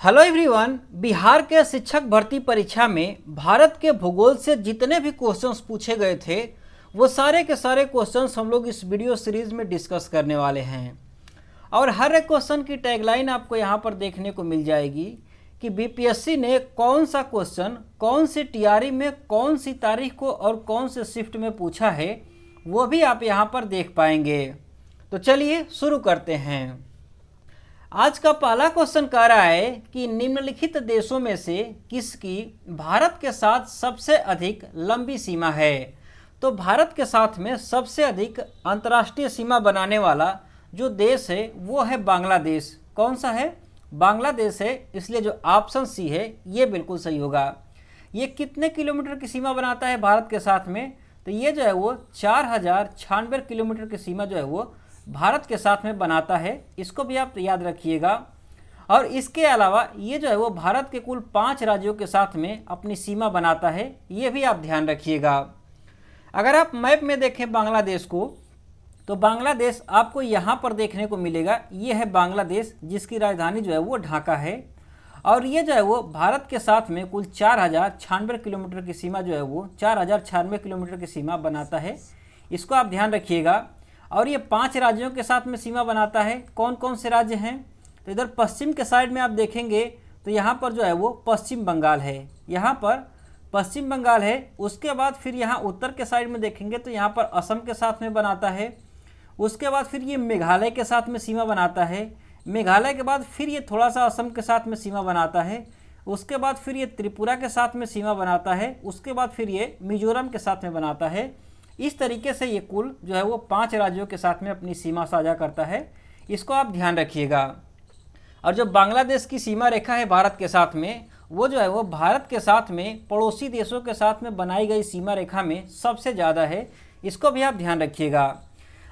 Hello everyone. Bihar के शिक्षक भर्ती परीक्षा में भारत के भूगोल से जितने भी क्वेश्चंस पूछे गए थे वो सारे के सारे क्वेश्चंस हम लोग इस वीडियो सीरीज में डिस्कस करने वाले हैं। और हर एक क्वेश्चन की टैगलाइन आपको यहाँ पर देखने को मिल जाएगी कि बीपीएससी ने कौन सा क्वेश्चन कौन सी टीआरई में कौन सी तारीख को और कौन से शिफ्ट में पूछा है, वो भी आप यहाँ पर देख पाएंगे। तो चलिए शुरू करते हैं। आज का पहला क्वेश्चन कह रहा है कि निम्नलिखित देशों में से किसकी भारत के साथ सबसे अधिक लंबी सीमा है। तो भारत के साथ में सबसे अधिक अंतर्राष्ट्रीय सीमा बनाने वाला जो देश है वो है बांग्लादेश। कौन सा है? बांग्लादेश है। इसलिए जो ऑप्शन सी है ये बिल्कुल सही होगा। ये कितने किलोमीटर की सीमा बनाता है भारत के साथ में? तो ये जो है वो 4096 किलोमीटर की सीमा जो है वो भारत के साथ में बनाता है। इसको भी आप याद रखिएगा। और इसके अलावा ये जो है वो भारत के कुल 5 राज्यों के साथ में अपनी सीमा बनाता है, ये भी आप ध्यान रखिएगा। अगर आप मैप में देखें बांग्लादेश को तो बांग्लादेश आपको यहाँ पर देखने को मिलेगा। ये है बांग्लादेश जिसकी राजधानी जो है वो ढाका है। और ये जो है वो भारत के साथ में कुल 4096 किलोमीटर की सीमा जो है वो 4096 किलोमीटर की सीमा बनाता है। इसको आप ध्यान रखिएगा। और ये 5 राज्यों के साथ में सीमा बनाता है। कौन कौन से राज्य हैं? तो इधर पश्चिम के साइड में आप देखेंगे तो यहाँ पर जो है वो पश्चिम बंगाल है। यहाँ पर पश्चिम बंगाल है। उसके बाद फिर यहाँ उत्तर के साइड में देखेंगे तो यहाँ पर असम के साथ में बनाता है। उसके बाद फिर ये मेघालय के साथ में सीमा बनाता है। मेघालय के बाद फिर ये थोड़ा सा असम के साथ में सीमा बनाता है। उसके बाद फिर ये त्रिपुरा के साथ में सीमा बनाता है। उसके बाद फिर ये मिजोरम के साथ में बनाता है। इस तरीके से ये कुल जो है वो 5 राज्यों के साथ में अपनी सीमा साझा करता है। इसको आप ध्यान रखिएगा। और जो बांग्लादेश की सीमा रेखा है भारत के साथ में, वो जो है वो भारत के साथ में पड़ोसी देशों के साथ में बनाई गई सीमा रेखा में सबसे ज़्यादा है। इसको भी आप ध्यान रखिएगा।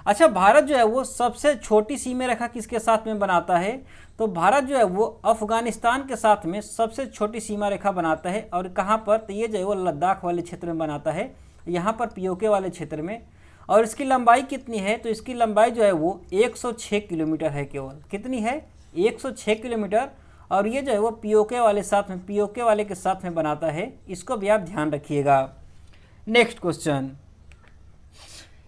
अच्छा, भारत जो है वो सबसे छोटी सीमा रेखा किसके साथ में बनाता है? तो भारत जो है वो अफगानिस्तान के साथ में सबसे छोटी सीमा रेखा बनाता है। और कहाँ पर? तो ये जो है वो लद्दाख वाले क्षेत्र में बनाता है, यहाँ पर पीओके वाले क्षेत्र में। और इसकी लंबाई कितनी है? तो इसकी लंबाई जो है वो 106 किलोमीटर है। केवल कितनी है? 106 किलोमीटर। और ये जो है वो पीओके वाले के साथ में बनाता है। इसको भी आप ध्यान रखिएगा। Next question.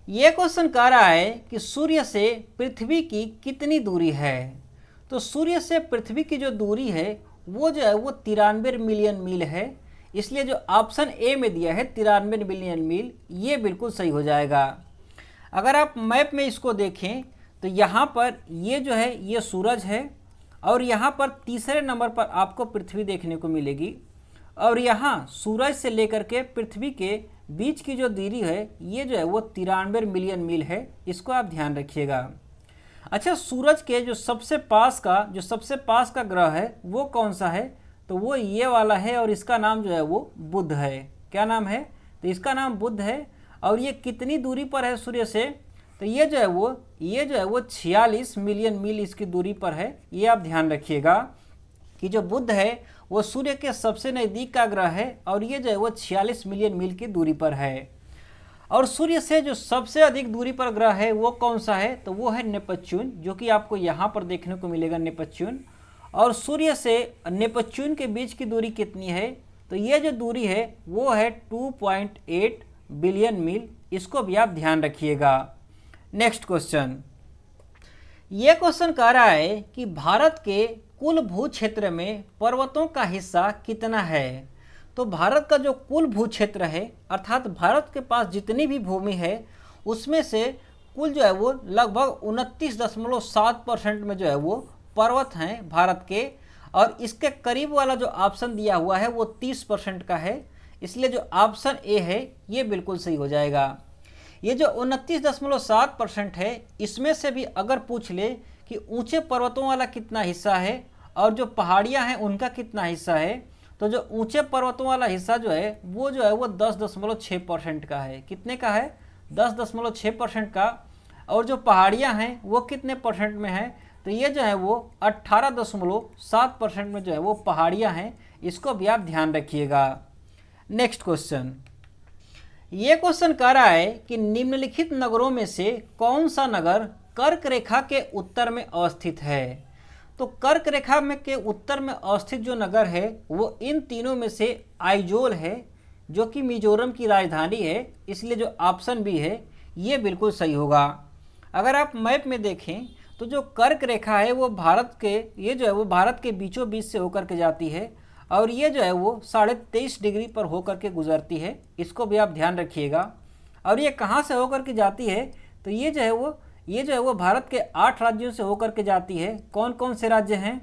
ये क्वेश्चन कह रहा है कि सूर्य से पृथ्वी की कितनी दूरी है। तो सूर्य से पृथ्वी की जो दूरी है वो जो है वो 93 मिलियन मील है। इसलिए जो ऑप्शन ए में दिया है 93 मिलियन मील, ये बिल्कुल सही हो जाएगा। अगर आप मैप में इसको देखें तो यहाँ पर ये जो है ये सूरज है। और यहाँ पर तीसरे नंबर पर आपको पृथ्वी देखने को मिलेगी। और यहाँ सूरज से लेकर के पृथ्वी के बीच की जो दूरी है ये जो है वो 93 मिलियन मील है। इसको आप ध्यान रखिएगा। अच्छा, सूरज के जो सबसे पास का ग्रह है वो कौन सा है? तो वो ये वाला है। और इसका नाम जो है वो बुध है। क्या नाम है? तो इसका नाम बुध है। और ये कितनी दूरी पर है सूर्य से? तो ये जो है वो 46 मिलियन मील इसकी दूरी पर है। ये आप ध्यान रखिएगा कि जो बुध है वो सूर्य के सबसे नज़दीक का ग्रह है। और ये जो है वो 46 मिलियन मील की दूरी पर है। और सूर्य से जो सबसे अधिक दूरी पर ग्रह है वो कौन सा है? तो वो है नेपच्यून, जो कि आपको यहाँ पर देखने को मिलेगा नेपच्यून। और सूर्य से नेपच्यून के बीच की दूरी कितनी है? तो ये जो दूरी है वो है 2.8 बिलियन मील। इसको भी आप ध्यान रखिएगा। Next question. ये क्वेश्चन कह रहा है कि भारत के कुल भू क्षेत्र में पर्वतों का हिस्सा कितना है। तो भारत का जो कुल भू क्षेत्र है अर्थात भारत के पास जितनी भी भूमि है उसमें से कुल जो है वो लगभग 29.7% में जो है वो पर्वत हैं भारत के। और इसके करीब वाला जो ऑप्शन दिया हुआ है वो 30% का है। इसलिए जो ऑप्शन ए है ये बिल्कुल सही हो जाएगा। ये जो 29.7% है इसमें से भी अगर पूछ ले कि ऊंचे पर्वतों वाला कितना हिस्सा है और जो पहाड़ियां हैं उनका कितना हिस्सा है, तो जो ऊंचे पर्वतों वाला हिस्सा जो है वो 10.6% का है। कितने का है? 10.6% का। और जो पहाड़ियां हैं वो कितने परसेंट में है? तो ये जो है वो 18.7% में जो है वो पहाड़ियाँ हैं। इसको भी आप ध्यान रखिएगा। Next question. ये क्वेश्चन कह रहा है कि निम्नलिखित नगरों में से कौन सा नगर कर्क रेखा के उत्तर में अवस्थित है। तो कर्क रेखा में के उत्तर में अवस्थित जो नगर है वो इन तीनों में से आइजोल है, जो कि मिजोरम की राजधानी है, इसलिए जो ऑप्शन बी है ये बिल्कुल सही होगा। अगर आप मैप में देखें तो जो कर्क रेखा है वो भारत के भारत के बीचों बीच से होकर के जाती है और ये जो है वो 23.5 डिग्री पर होकर के गुजरती है, इसको भी आप ध्यान रखिएगा। और ये कहाँ से होकर के जाती है, तो ये जो है वो भारत के 8 राज्यों से होकर के जाती है। कौन कौन से राज्य हैं,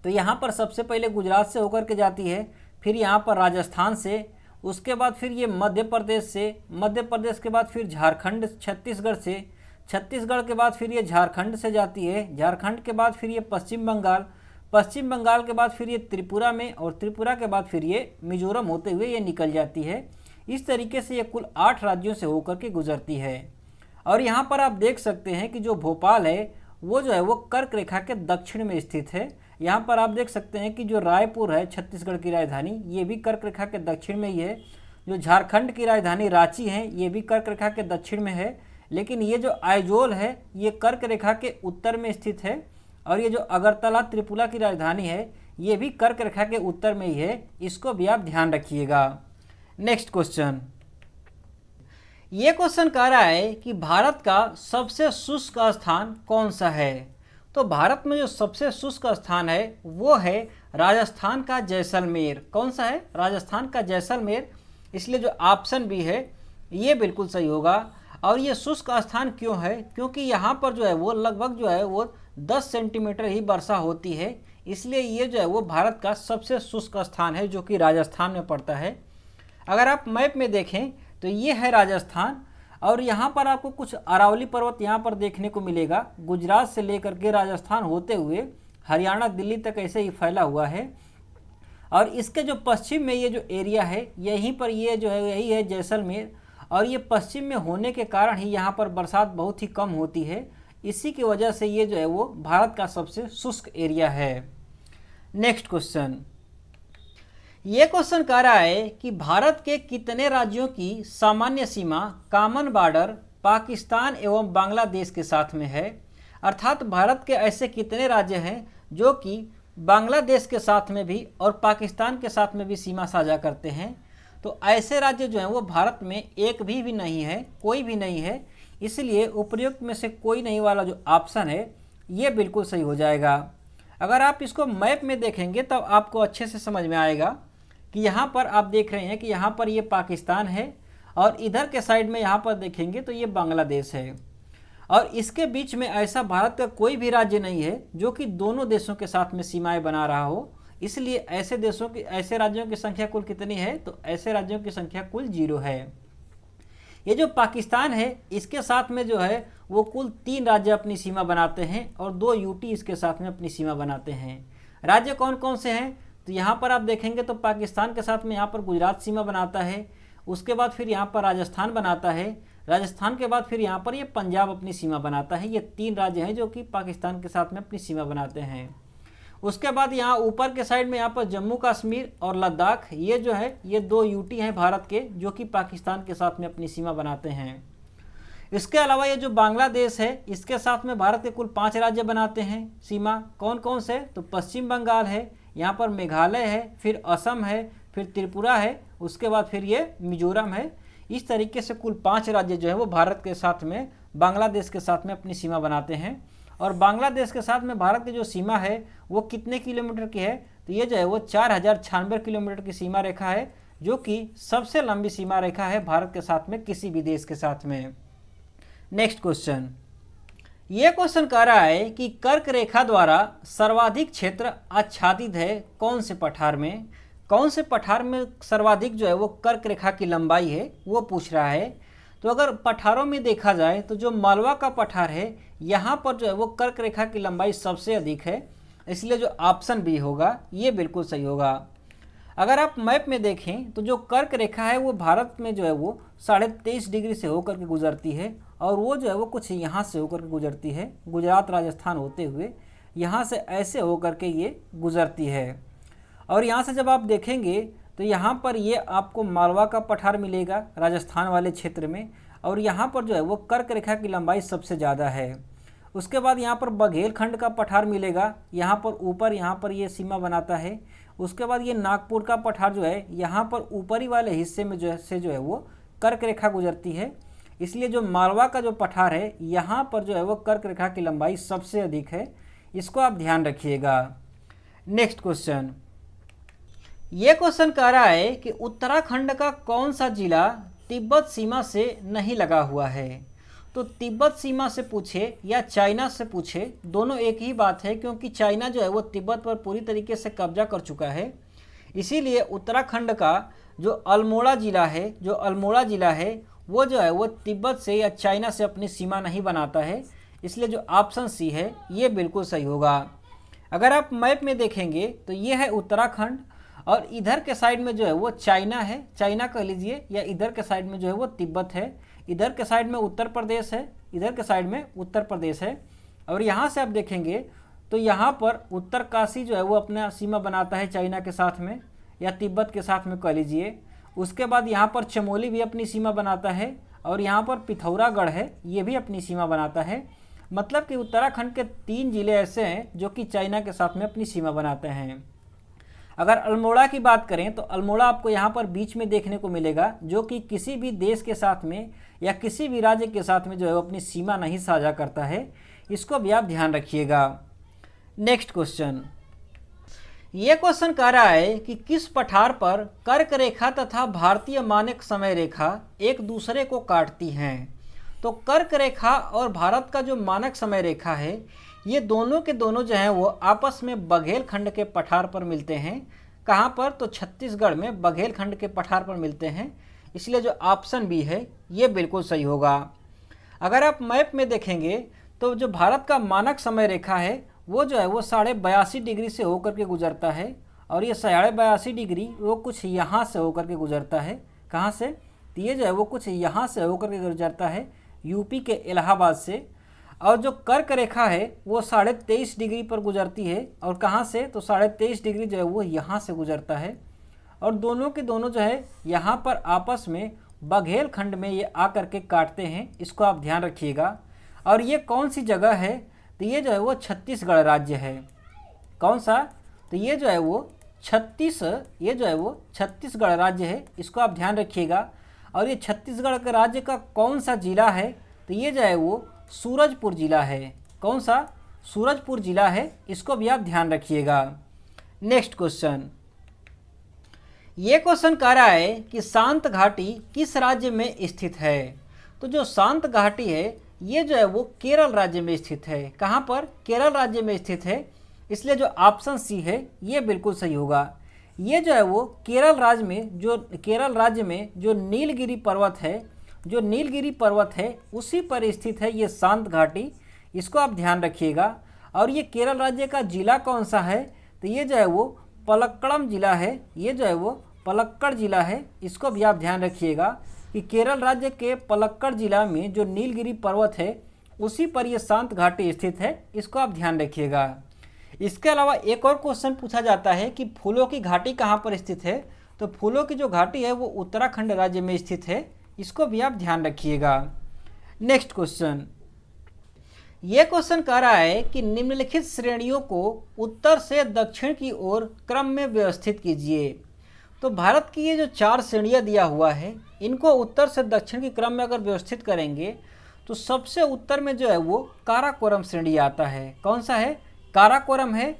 तो यहाँ पर सबसे पहले गुजरात से होकर के जाती है, फिर यहाँ पर राजस्थान से, उसके बाद फिर ये मध्य प्रदेश से, मध्य प्रदेश के बाद फिर झारखंड छत्तीसगढ़ से, छत्तीसगढ़ के बाद फिर ये झारखंड से जाती है, झारखंड के बाद फिर ये पश्चिम बंगाल, पश्चिम बंगाल के बाद फिर ये त्रिपुरा में, और त्रिपुरा के बाद फिर ये मिजोरम होते हुए ये निकल जाती है। इस तरीके से ये कुल 8 राज्यों से होकर के गुजरती है। और यहाँ पर आप देख सकते हैं कि जो भोपाल है वो जो है वो कर्क रेखा के दक्षिण में स्थित है। यहाँ पर आप देख सकते हैं कि जो रायपुर है छत्तीसगढ़ की राजधानी, ये भी कर्क रेखा के दक्षिण में ही है। जो झारखंड की राजधानी रांची है ये भी कर्क रेखा के दक्षिण में है, लेकिन ये जो आइजोल है ये कर्क रेखा के उत्तर में स्थित है। और ये जो अगरतला त्रिपुरा की राजधानी है ये भी कर्क रेखा के उत्तर में ही है, इसको भी आप ध्यान रखिएगा। नेक्स्ट क्वेश्चन, ये क्वेश्चन कह रहा है कि भारत का सबसे शुष्क स्थान कौन सा है। तो भारत में जो सबसे शुष्क स्थान है वो है राजस्थान का जैसलमेर। कौन सा है, राजस्थान का जैसलमेर, इसलिए जो ऑप्शन बी है ये बिल्कुल सही होगा। और ये शुष्क स्थान क्यों है, क्योंकि यहाँ पर जो है वो लगभग जो है वो 10 सेंटीमीटर ही वर्षा होती है, इसलिए ये जो है वो भारत का सबसे शुष्क स्थान है जो कि राजस्थान में पड़ता है। अगर आप मैप में देखें तो ये है राजस्थान, और यहाँ पर आपको कुछ अरावली पर्वत यहाँ पर देखने को मिलेगा, गुजरात से लेकर के राजस्थान होते हुए हरियाणा दिल्ली तक ऐसे ही फैला हुआ है। और इसके जो पश्चिम में ये जो एरिया है यहीं पर ये जो है यही है जैसलमेर, और ये पश्चिम में होने के कारण ही यहाँ पर बरसात बहुत ही कम होती है, इसी की वजह से ये जो है वो भारत का सबसे शुष्क एरिया है। नेक्स्ट क्वेश्चन, ये क्वेश्चन कह रहा है कि भारत के कितने राज्यों की सामान्य सीमा कॉमन बॉर्डर पाकिस्तान एवं बांग्लादेश के साथ में है। अर्थात भारत के ऐसे कितने राज्य हैं जो कि बांग्लादेश के साथ में भी और पाकिस्तान के साथ में भी सीमा साझा करते हैं। तो ऐसे राज्य जो हैं वो भारत में एक भी नहीं है, कोई भी नहीं है, इसलिए उपर्युक्त में से कोई नहीं वाला जो ऑप्शन है ये बिल्कुल सही हो जाएगा। अगर आप इसको मैप में देखेंगे तब आपको अच्छे से समझ में आएगा कि यहाँ पर आप देख रहे हैं कि यहाँ पर ये पाकिस्तान है, और इधर के साइड में यहाँ पर देखेंगे तो ये बांग्लादेश है, और इसके बीच में ऐसा भारत का कोई भी राज्य नहीं है जो कि दोनों देशों के साथ में सीमाएं बना रहा हो। इसलिए ऐसे राज्यों की संख्या कुल कितनी है, तो ऐसे राज्यों की संख्या कुल 0 है। ये जो पाकिस्तान है इसके साथ में जो है वो कुल 3 राज्य अपनी सीमा बनाते हैं, और 2 यूटी इसके साथ में अपनी सीमा बनाते हैं। राज्य कौन कौन से हैं, तो यहाँ पर आप देखेंगे तो पाकिस्तान के साथ में यहाँ पर गुजरात सीमा बनाता है, उसके बाद फिर यहाँ पर राजस्थान बनाता है, राजस्थान के बाद फिर यहाँ पर ये पंजाब अपनी सीमा बनाता है। ये 3 राज्य हैं जो कि पाकिस्तान के साथ में अपनी सीमा बनाते हैं। उसके बाद यहाँ ऊपर के साइड में यहाँ पर जम्मू कश्मीर और लद्दाख, ये जो है ये 2 यूटी हैं भारत के जो कि पाकिस्तान के साथ में अपनी सीमा बनाते हैं। इसके अलावा ये जो बांग्लादेश है इसके साथ में भारत के कुल 5 राज्य बनाते हैं सीमा। कौन कौन से, तो पश्चिम बंगाल है, यहाँ पर मेघालय है, फिर असम है, फिर त्रिपुरा है, उसके बाद फिर ये मिजोरम है। इस तरीके से कुल 5 राज्य जो है वो भारत के साथ में बांग्लादेश के साथ में अपनी सीमा बनाते हैं। और बांग्लादेश के साथ में भारत की जो सीमा है वो कितने किलोमीटर की है, तो ये जो है वो 4096 किलोमीटर की सीमा रेखा है, जो कि सबसे लंबी सीमा रेखा है भारत के साथ में किसी भी देश के साथ में। नेक्स्ट क्वेश्चन, ये क्वेश्चन कह रहा है कि कर्क रेखा द्वारा सर्वाधिक क्षेत्र आच्छादित है कौन से पठार में। कौन से पठार में सर्वाधिक जो है वो कर्क रेखा की लंबाई है वो पूछ रहा है। तो अगर पठारों में देखा जाए तो जो मालवा का पठार है यहाँ पर जो है वो कर्क रेखा की लंबाई सबसे अधिक है, इसलिए जो ऑप्शन बी होगा ये बिल्कुल सही होगा। अगर आप मैप में देखें तो जो कर्क रेखा है वो भारत में जो है वो 23.5 डिग्री से होकर के गुजरती है, और वो जो है वो कुछ यहाँ से होकर के गुजरती है, गुजरात राजस्थान होते हुए यहाँ से ऐसे होकर के ये गुजरती है। और यहाँ से जब आप देखेंगे तो यहाँ पर ये आपको मालवा का पठार मिलेगा राजस्थान वाले क्षेत्र में, और यहाँ पर जो है वो कर्क रेखा की लंबाई सबसे ज़्यादा है। उसके बाद यहाँ पर बघेलखंड का पठार मिलेगा, यहाँ पर ऊपर, यहाँ पर ये सीमा बनाता है। उसके बाद ये नागपुर का पठार जो है यहाँ पर ऊपरी वाले हिस्से में जो है वो कर्क रेखा गुजरती है, इसलिए जो मालवा का जो पठार है यहाँ पर जो है वो कर्क रेखा की लंबाई सबसे अधिक है, इसको आप ध्यान रखिएगा। नेक्स्ट क्वेश्चन, ये क्वेश्चन कह रहा है कि उत्तराखंड का कौन सा जिला तिब्बत सीमा से नहीं लगा हुआ है। तो तिब्बत सीमा से पूछे या चाइना से पूछे, दोनों एक ही बात है, क्योंकि चाइना जो है वो तिब्बत पर पूरी तरीके से कब्जा कर चुका है। इसीलिए उत्तराखंड का जो अल्मोड़ा जिला है वो जो है वो तिब्बत से या चाइना से अपनी सीमा नहीं बनाता है, इसलिए जो ऑप्शन सी है ये बिल्कुल सही होगा। अगर आप मैप में देखेंगे तो ये है उत्तराखंड और इधर के साइड में जो है वो चाइना है, चाइना कह लीजिए, या इधर के साइड में जो है वो तिब्बत है, इधर के साइड में उत्तर प्रदेश है, इधर के साइड में उत्तर प्रदेश है। और यहाँ से आप देखेंगे तो यहाँ पर उत्तरकाशी जो है वो अपना सीमा बनाता है चाइना के साथ में या तिब्बत के साथ में कह लीजिए। उसके बाद यहाँ पर चमोली भी अपनी सीमा बनाता है और यहाँ पर पिथौरागढ़ है, ये भी अपनी सीमा बनाता है। मतलब कि उत्तराखंड के 3 जिले ऐसे हैं जो कि चाइना के साथ में अपनी सीमा बनाते हैं। अगर अल्मोड़ा की बात करें तो अल्मोड़ा आपको यहाँ पर बीच में देखने को मिलेगा, जो कि किसी भी देश के साथ में या किसी भी राज्य के साथ में जो है वो अपनी सीमा नहीं साझा करता है, इसको भी आप ध्यान रखिएगा। नेक्स्ट क्वेश्चन, ये क्वेश्चन कह रहा है कि किस पठार पर कर्क रेखा तथा भारतीय मानक समय रेखा एक दूसरे को काटती हैं। तो कर्क रेखा और भारत का जो मानक समय रेखा है ये दोनों के दोनों जो हैं वो आपस में बघेलखंड के पठार पर मिलते हैं। कहाँ पर? तो छत्तीसगढ़ में बघेलखंड के पठार पर मिलते हैं, इसलिए जो ऑप्शन बी है ये बिल्कुल सही होगा। अगर आप मैप में देखेंगे तो जो भारत का मानक समय रेखा है वो जो है वो 82.5 डिग्री से होकर के गुजरता है, और ये 82.5 डिग्री वो कुछ यहाँ से होकर के गुजरता है। कहाँ से? तो ये जो है वो कुछ यहाँ से होकर के गुजरता है, यूपी के इलाहाबाद से। और जो कर्क रेखा है वो 23.5 डिग्री पर गुजरती है, और कहाँ से? तो 23.5 डिग्री जो है वो यहाँ से गुजरता है, और दोनों के दोनों जो है यहाँ पर आपस में बघेलखंड में ये आकर के काटते हैं, इसको आप ध्यान रखिएगा। और ये कौन सी जगह है? तो ये जो है वो छत्तीसगढ़ राज्य है। कौन सा? तो ये जो है वो छत्तीसगढ़ राज्य है, इसको आप ध्यान रखिएगा। और ये छत्तीसगढ़ के राज्य का कौन सा जिला है? तो ये जो है वो सूरजपुर जिला है। कौन सा? सूरजपुर जिला है, इसको भी आप ध्यान रखिएगा। नेक्स्ट क्वेश्चन, ये क्वेश्चन कह रहा है कि शांत घाटी किस राज्य में स्थित है। तो जो शांत घाटी है ये जो है वो केरल राज्य में स्थित है। कहाँ पर? केरल राज्य में स्थित है, इसलिए जो ऑप्शन सी है ये बिल्कुल सही होगा। ये जो है वो केरल राज्य में जो नीलगिरी पर्वत है उसी पर स्थित है ये शांत घाटी, इसको आप ध्यान रखिएगा। और ये केरल राज्य का जिला कौन सा है? तो ये जो है वो पलक्कड़म जिला है, ये जो है वो पलक्कड़ जिला है, इसको भी आप ध्यान रखिएगा कि केरल राज्य के पलक्कड़ जिला में जो नीलगिरी पर्वत है उसी पर ये शांत घाटी स्थित है, इसको आप ध्यान रखिएगा। इसके अलावा एक और क्वेश्चन पूछा जाता है कि फूलों की घाटी कहाँ पर स्थित है। तो फूलों की जो घाटी है वो उत्तराखंड राज्य में स्थित है, इसको भी आप ध्यान रखिएगा। नेक्स्ट क्वेश्चन, ये क्वेश्चन कह रहा है कि निम्नलिखित श्रेणियों को उत्तर से दक्षिण की ओर क्रम में व्यवस्थित कीजिए। तो भारत की ये जो 4 श्रेणियाँ दिया हुआ है इनको उत्तर से दक्षिण की क्रम में अगर व्यवस्थित करेंगे तो सबसे उत्तर में जो है वो काराकोरम श्रेणी आता है। कौन सा है? काराकोरम है।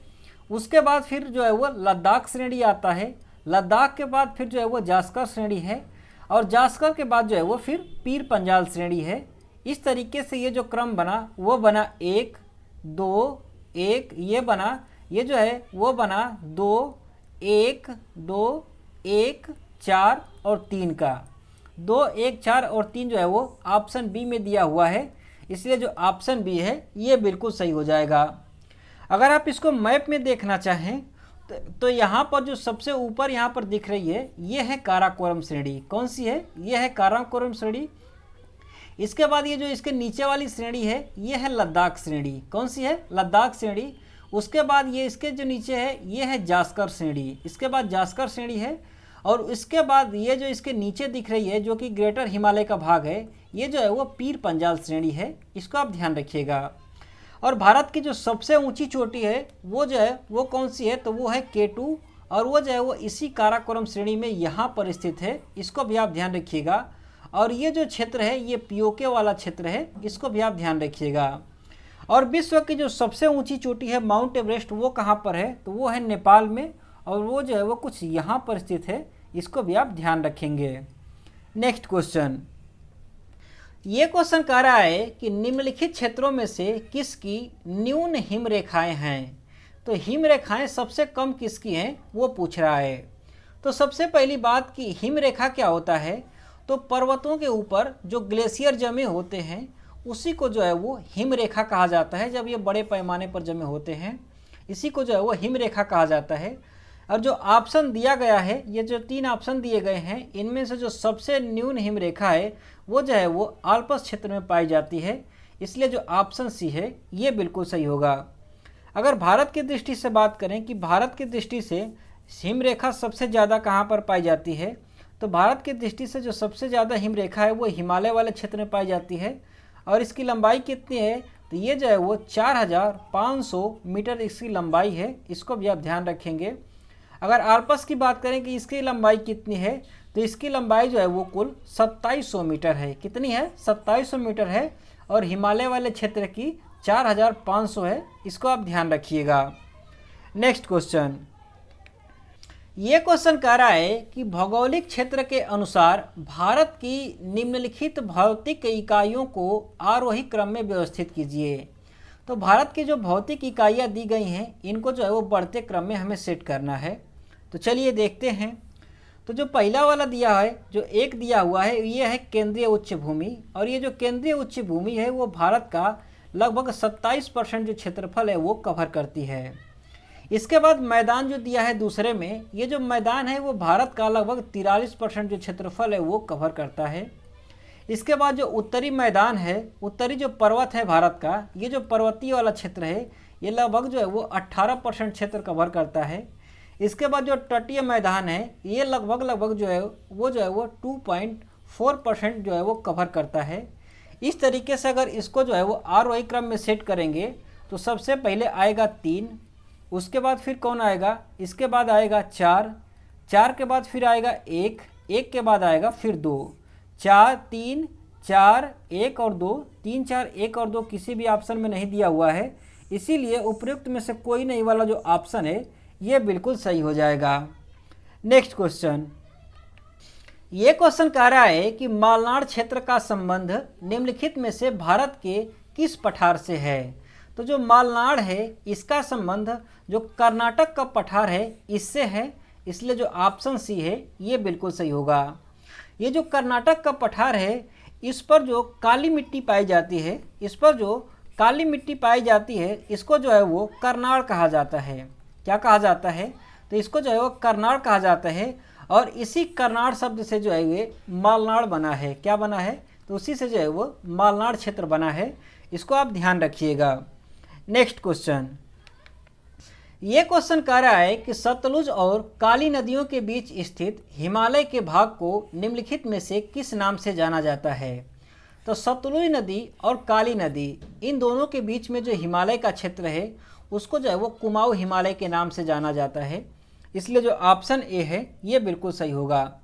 उसके बाद फिर जो है वो लद्दाख श्रेणी आता है, लद्दाख के बाद फिर जो है वो जास्कर श्रेणी है, और जास्कर के बाद जो है वो फिर पीर पंजाल श्रेणी है। इस तरीके से ये जो क्रम बना वो बना 1 2 1, ये बना, ये जो है वो बना 2 1 2 1 4 और 3 का। 2 1 4 और 3 जो है वो ऑप्शन बी में दिया हुआ है, इसलिए जो ऑप्शन बी है ये बिल्कुल सही हो जाएगा। अगर आप इसको मैप में देखना चाहें तो यहाँ पर जो सबसे ऊपर यहाँ पर दिख रही है ये है काराकोरम श्रेणी। कौन सी है? ये है काराकोरम श्रेणी। इसके बाद ये जो इसके नीचे वाली श्रेणी है ये है लद्दाख श्रेणी। कौन सी है? लद्दाख श्रेणी। उसके बाद ये इसके जो नीचे है ये है जास्कर श्रेणी, इसके बाद जास्कर श्रेणी है, और इसके बाद ये जो इसके नीचे दिख रही है जो कि ग्रेटर हिमालय का भाग है ये जो है वो पीर पंजाल श्रेणी है, इसको आप ध्यान रखिएगा। और भारत की जो सबसे ऊंची चोटी है वो जो है वो कौन सी है, तो वो है K2, और वो जो है वो इसी काराकोरम श्रेणी में यहाँ पर स्थित है, इसको भी आप ध्यान रखिएगा। और ये जो क्षेत्र है ये पीओके वाला क्षेत्र है, इसको भी आप ध्यान रखिएगा। और विश्व की जो सबसे ऊंची चोटी है माउंट एवरेस्ट, वो कहाँ पर है, तो वो है नेपाल में, और वो जो है वो कुछ यहाँ पर स्थित है, इसको भी आप ध्यान रखेंगे। नेक्स्ट क्वेश्चन, ये क्वेश्चन कह रहा है कि निम्नलिखित क्षेत्रों में से किसकी न्यून हिम रेखाएं हैं, तो हिम रेखाएं सबसे कम किसकी हैं वो पूछ रहा है। तो सबसे पहली बात कि हिम रेखा क्या होता है, तो पर्वतों के ऊपर जो ग्लेशियर जमे होते हैं उसी को जो है वो हिम रेखा कहा जाता है। जब ये बड़े पैमाने पर जमे होते हैं इसी को जो है वो हिम रेखा कहा जाता है। और जो ऑप्शन दिया गया है, ये जो 3 ऑप्शन दिए गए हैं, इनमें से जो सबसे न्यून हिम रेखा है वो जो है वो आल्प्स क्षेत्र में पाई जाती है, इसलिए जो ऑप्शन सी है ये बिल्कुल सही होगा। अगर भारत की दृष्टि से बात करें कि भारत की दृष्टि से हिम रेखा सबसे ज़्यादा कहाँ पर पाई जाती है, तो भारत की दृष्टि से जो सबसे ज़्यादा हिम रेखा है वो हिमालय वाले क्षेत्र में पाई जाती है, और इसकी लंबाई कितनी है, तो ये जो है वो 4500 मीटर इसकी लंबाई है, इसको भी आप ध्यान रखेंगे। अगर आल्प्स की बात करें कि इसकी लंबाई कितनी है, तो इसकी लंबाई जो है वो कुल 2700 मीटर है। कितनी है, 2700 मीटर है, और हिमालय वाले क्षेत्र की 4500 है, इसको आप ध्यान रखिएगा। नेक्स्ट क्वेश्चन, ये क्वेश्चन कह रहा है कि भौगोलिक क्षेत्र के अनुसार भारत की निम्नलिखित भौतिक इकाइयों को आरोही क्रम में व्यवस्थित कीजिए। तो भारत की जो भौतिक इकाइयाँ दी गई हैं इनको जो है वो बढ़ते क्रम में हमें सेट करना है। तो चलिए देखते हैं। तो जो पहला वाला दिया है, जो एक दिया हुआ है, ये है केंद्रीय उच्च भूमि, और ये जो केंद्रीय उच्च भूमि है वो भारत का लगभग 27% जो क्षेत्रफल है वो कवर करती है। इसके बाद मैदान जो दिया है दूसरे में, ये जो मैदान है वो भारत का लगभग 43% जो क्षेत्रफल है वो कवर करता है। इसके बाद जो उत्तरी मैदान है, उत्तरी जो पर्वत है भारत का, ये जो पर्वतीय वाला क्षेत्र है ये लगभग जो है वो 18% क्षेत्र कवर करता है। इसके बाद जो तटीय मैदान है ये लगभग जो है वो 2.4% जो है वो कवर करता है। इस तरीके से अगर इसको जो है वो आरोही क्रम में सेट करेंगे तो सबसे पहले आएगा 3, उसके बाद फिर कौन आएगा, इसके बाद आएगा 4, 4 के बाद फिर आएगा 1, 1 के बाद आएगा फिर 2, 4, 3, 4, 1 और 2, 3, 4, 1 और 2 किसी भी ऑप्शन में नहीं दिया हुआ है, इसीलिए उपयुक्त में से कोई नहीं वाला जो ऑप्शन है ये बिल्कुल सही हो जाएगा। नेक्स्ट क्वेश्चन, ये क्वेश्चन कह रहा है कि मालनाड क्षेत्र का संबंध निम्नलिखित में से भारत के किस पठार से है। तो जो मालनाड है इसका संबंध जो कर्नाटक का पठार है इससे है, इसलिए जो ऑप्शन सी है ये बिल्कुल सही होगा। ये जो कर्नाटक का पठार है इस पर जो काली मिट्टी पाई जाती है, इस पर जो काली मिट्टी पाई जाती है इसको जो है वो करनाल कहा जाता है। क्या कहा जाता है, तो इसको जो है वो करनाल कहा जाता है, और इसी करनाल शब्द से जो है ये मालनाड बना है। क्या बना है, तो उसी से जो है वो मालनाड क्षेत्र बना है, इसको आप ध्यान रखिएगा। नेक्स्ट क्वेश्चन, ये क्वेश्चन कह रहा है कि सतलुज और काली नदियों के बीच स्थित हिमालय के भाग को निम्नलिखित में से किस नाम से जाना जाता है। तो सतलुज नदी और काली नदी इन दोनों के बीच में जो हिमालय का क्षेत्र है उसको जो है वो कुमाऊं हिमालय के नाम से जाना जाता है, इसलिए जो ऑप्शन ए है ये बिल्कुल सही होगा।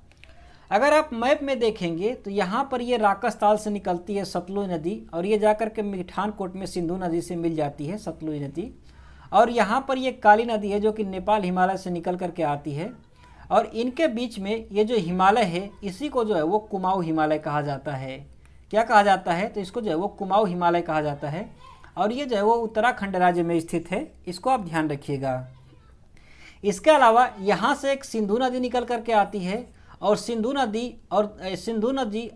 अगर आप मैप में देखेंगे तो यहाँ पर ये राकसताल से निकलती है सतलुज नदी, और ये जाकर के मिठानकोट में सिंधु नदी से मिल जाती है सतलुज नदी, और यहाँ पर ये काली नदी है जो कि नेपाल हिमालय से निकल करके आती है, और इनके बीच में ये जो हिमालय है इसी को जो है वो कुमाऊं हिमालय कहा जाता है। क्या कहा जाता है, तो इसको जो है वो कुमाऊं हिमालय कहा जाता है, और ये जो है वो उत्तराखंड राज्य में स्थित है, इसको आप ध्यान रखिएगा। इसके अलावा यहाँ से एक सिंधु नदी निकल करके आती है, और सिंधु नदी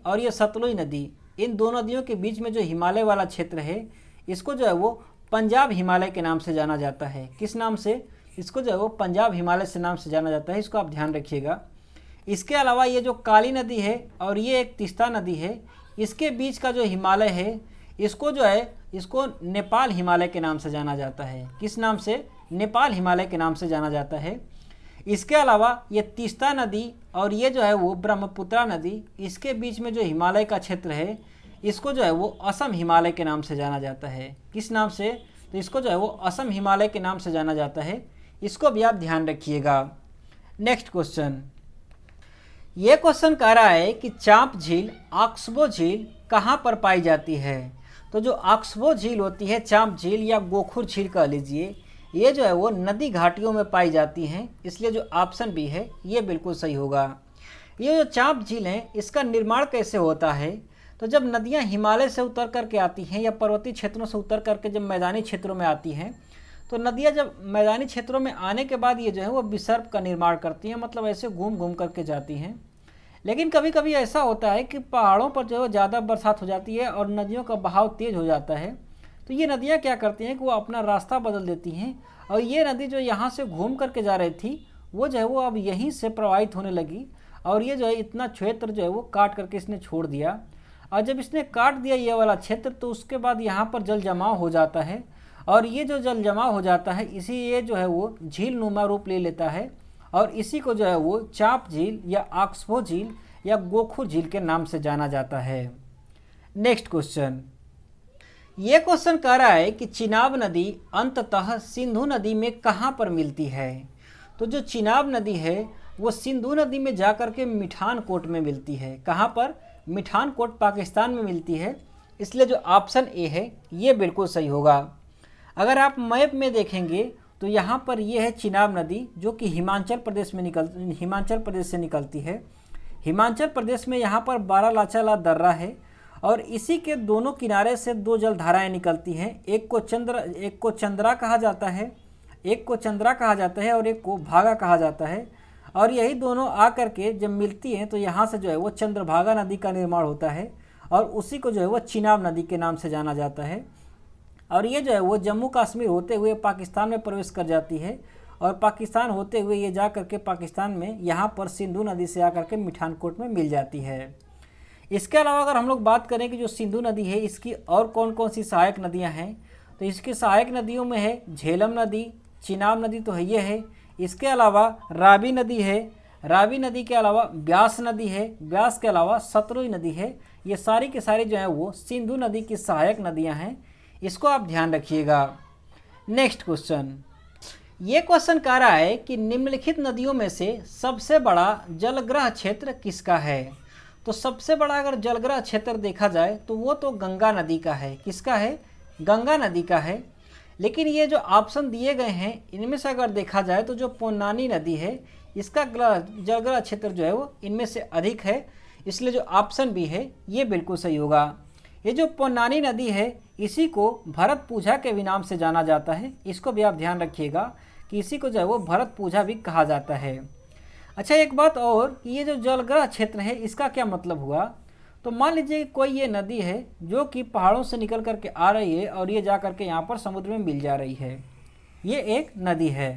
और ये सतलुज नदी, इन दो नदियों के बीच में जो हिमालय वाला क्षेत्र है इसको जो है वो पंजाब हिमालय के नाम से जाना जाता है। किस नाम से, इसको जो है वो पंजाब हिमालय से नाम से जाना जाता है, इसको आप ध्यान रखिएगा। इसके अलावा ये जो काली नदी है और ये एक तीस्ता नदी है, इसके बीच का जो हिमालय है इसको जो है इसको नेपाल हिमालय के नाम से जाना जाता है। किस नाम से, नेपाल हिमालय के नाम से जाना जाता है। इसके अलावा ये तीस्ता नदी और ये जो है वो ब्रह्मपुत्रा नदी, इसके बीच में जो हिमालय का क्षेत्र है इसको जो है वो असम हिमालय के नाम से जाना जाता है। किस नाम से, तो इसको जो है वो असम हिमालय के नाम से जाना जाता है। इसको भी आप ध्यान रखिएगा। नेक्स्ट क्वेश्चन, ये क्वेश्चन कह रहा है कि चांप झील, ऑक्सबो झील कहाँ पर पाई जाती है। तो जो ऑक्सबो झील होती है, चांप झील या गोखुर झील कह लीजिए, ये जो है वो नदी घाटियों में पाई जाती हैं, इसलिए जो ऑप्शन बी है ये बिल्कुल सही होगा। ये जो चांप झील है इसका निर्माण कैसे होता है, तो जब नदियाँ हिमालय से उतर करके आती हैं या पर्वतीय क्षेत्रों से उतर करके जब मैदानी क्षेत्रों में आती हैं, तो नदियाँ जब मैदानी क्षेत्रों में आने के बाद ये जो है वो विसर्प का निर्माण करती हैं, मतलब ऐसे घूम घूम करके जाती हैं। लेकिन कभी कभी ऐसा होता है कि पहाड़ों पर जो है ज़्यादा बरसात हो जाती है और नदियों का बहाव तेज़ हो जाता है, तो ये नदियाँ क्या करती हैं कि वो अपना रास्ता बदल देती हैं, और ये नदी जो यहाँ से घूम करके जा रही थी वो जो है वो अब यहीं से प्रवाहित होने लगी, और ये जो है इतना क्षेत्र जो है वो काट करके इसने छोड़ दिया। और जब इसने काट दिया ये वाला क्षेत्र, तो उसके बाद यहाँ पर जल जमाव हो जाता है, और ये जो जल जमाव हो जाता है इसी ये जो है वो झील नुमा रूप ले लेता है, और इसी को जो है वो चांप झील या ऑक्सबो झील या गोखुर झील के नाम से जाना जाता है। नेक्स्ट क्वेश्चन, ये क्वेश्चन कह रहा है कि चिनाब नदी अंततः सिंधु नदी में कहाँ पर मिलती है। तो जो चिनाब नदी है वो सिंधु नदी में जाकर के मिठानकोट में मिलती है। कहाँ पर? मिठानकोट पाकिस्तान में मिलती है, इसलिए जो ऑप्शन ए है ये बिल्कुल सही होगा। अगर आप मैप में देखेंगे तो यहाँ पर ये है चिनाब नदी, जो कि हिमाचल प्रदेश से निकलती है। हिमाचल प्रदेश में यहाँ पर बारालाचाला दर्रा है, और इसी के दोनों किनारे से दो जलधाराएं निकलती हैं। एक को चंद्रा कहा जाता है, और एक को भागा कहा जाता है। और यही दोनों आकर के जब मिलती हैं तो यहाँ से जो है वो चंद्रभागा नदी का निर्माण होता है, और उसी को जो है वो चिनाब नदी के नाम से जाना जाता है। और ये जो है वो जम्मू कश्मीर होते हुए पाकिस्तान में प्रवेश कर जाती है, और पाकिस्तान होते हुए ये जा करके पाकिस्तान में यहाँ पर सिंधु नदी से आकर के मिठानकोट में मिल जाती है। इसके अलावा अगर हम लोग बात करें कि जो सिंधु नदी है इसकी और कौन कौन सी सहायक नदियाँ हैं, तो इसकी सहायक नदियों में है झेलम नदी, चिनाब नदी तो है ये है, इसके अलावा रावी नदी है, रावी नदी के अलावा ब्यास नदी है, ब्यास के अलावा सतलुज नदी है। ये सारी की सारी जो है वो सिंधु नदी की सहायक नदियाँ हैं, इसको आप ध्यान रखिएगा। नेक्स्ट क्वेश्चन, ये क्वेश्चन कह रहा है कि निम्नलिखित नदियों में से सबसे बड़ा जलग्रह क्षेत्र किसका है। तो सबसे बड़ा अगर जलग्रह क्षेत्र देखा जाए तो वो तो गंगा नदी का है। किसका है? गंगा नदी का है। लेकिन ये जो ऑप्शन दिए गए हैं इनमें से अगर देखा जाए तो जो पोन्नानी नदी है इसका जलग्रह क्षेत्र जो है वो इनमें से अधिक है, इसलिए जो ऑप्शन बी है ये बिल्कुल सही होगा। ये जो पोन्नानी नदी है इसी को भरत पूजा के भी नाम से जाना जाता है, इसको भी आप ध्यान रखिएगा कि इसी को जो है वो भरत पूजा भी कहा जाता है। अच्छा, एक बात और कि ये जो जलग्रह क्षेत्र है इसका क्या मतलब हुआ। तो मान लीजिए कि कोई ये नदी है जो कि पहाड़ों से निकल करके आ रही है और ये जा करके यहाँ पर समुद्र में मिल जा रही है, ये एक नदी है।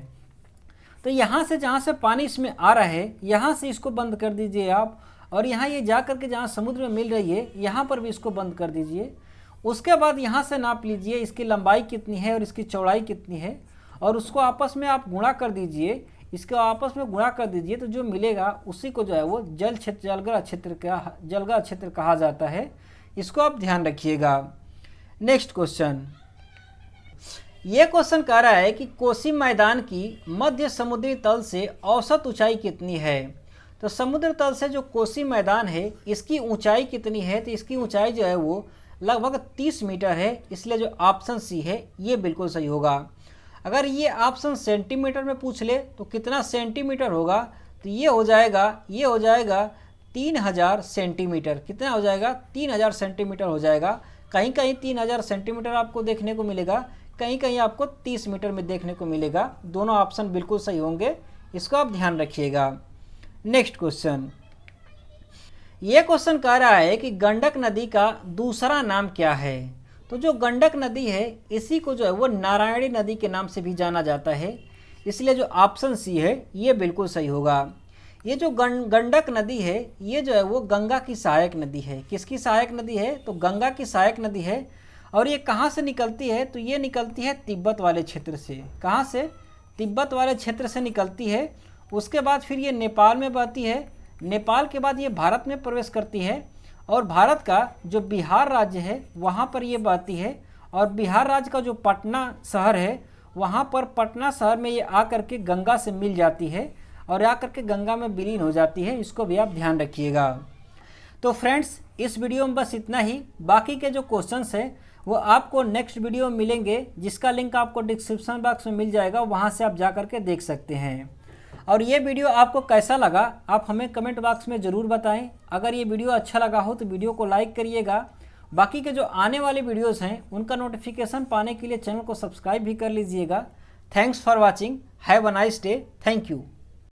तो यहाँ से जहाँ से पानी इसमें आ रहा है यहाँ से इसको बंद कर दीजिए आप, और यहाँ ये जा करके जहाँ समुद्र में मिल रही है यहाँ पर भी इसको बंद कर दीजिए। उसके बाद यहाँ से नाप लीजिए इसकी लंबाई कितनी है और इसकी चौड़ाई कितनी है, और उसको आपस में आप गुणा कर दीजिए, इसको आपस में गुणा कर दीजिए, तो जो मिलेगा उसी को जो है वो जलग्रह क्षेत्र कहा जाता है। इसको आप ध्यान रखिएगा। नेक्स्ट क्वेश्चन, ये क्वेश्चन कह रहा है कि कोसी मैदान की मध्य समुद्री तल से औसत ऊंचाई कितनी है। तो समुद्र तल से जो कोसी मैदान है इसकी ऊंचाई कितनी है, तो इसकी ऊंचाई जो है वो लगभग 30 मीटर है, इसलिए जो ऑप्शन सी है ये बिल्कुल सही होगा। अगर ये ऑप्शन सेंटीमीटर में पूछ ले तो कितना सेंटीमीटर होगा, तो ये हो जाएगा 3000 सेंटीमीटर। कितना हो जाएगा? 3000 सेंटीमीटर हो जाएगा। कहीं कहीं 3000 सेंटीमीटर आपको देखने को मिलेगा, कहीं कहीं आपको 30 मीटर में देखने को मिलेगा। दोनों ऑप्शन बिल्कुल सही होंगे, इसको आप ध्यान रखिएगा। नेक्स्ट क्वेश्चन, ये क्वेश्चन कह रहा है कि गंडक नदी का दूसरा नाम क्या है। तो जो गंडक नदी है इसी को जो है वो नारायणी नदी के नाम से भी जाना जाता है, इसलिए जो ऑप्शन सी है ये बिल्कुल सही होगा। ये जो गंडक नदी है ये जो है वो गंगा की सहायक नदी है। किसकी सहायक नदी है? तो गंगा की सहायक नदी है। और ये कहाँ से निकलती है? तो ये निकलती है तिब्बत वाले क्षेत्र से। कहाँ से? तिब्बत वाले क्षेत्र से निकलती है। उसके बाद फिर ये नेपाल में बहती है, नेपाल के बाद ये भारत में प्रवेश करती है, और भारत का जो बिहार राज्य है वहाँ पर ये बहती है, और बिहार राज्य का जो पटना शहर है वहाँ पर पटना शहर में ये आकर के गंगा से मिल जाती है और आकर के गंगा में विलीन हो जाती है। इसको भी आप ध्यान रखिएगा। तो फ्रेंड्स, इस वीडियो में बस इतना ही। बाकी के जो क्वेश्चंस हैं वो आपको नेक्स्ट वीडियो में मिलेंगे, जिसका लिंक आपको डिस्क्रिप्शन बॉक्स में मिल जाएगा, वहाँ से आप जा कर के देख सकते हैं। और ये वीडियो आपको कैसा लगा आप हमें कमेंट बॉक्स में ज़रूर बताएं। अगर ये वीडियो अच्छा लगा हो तो वीडियो को लाइक करिएगा। बाकी के जो आने वाले वीडियोस हैं उनका नोटिफिकेशन पाने के लिए चैनल को सब्सक्राइब भी कर लीजिएगा। Thanks for watching. Have a nice day. Thank you.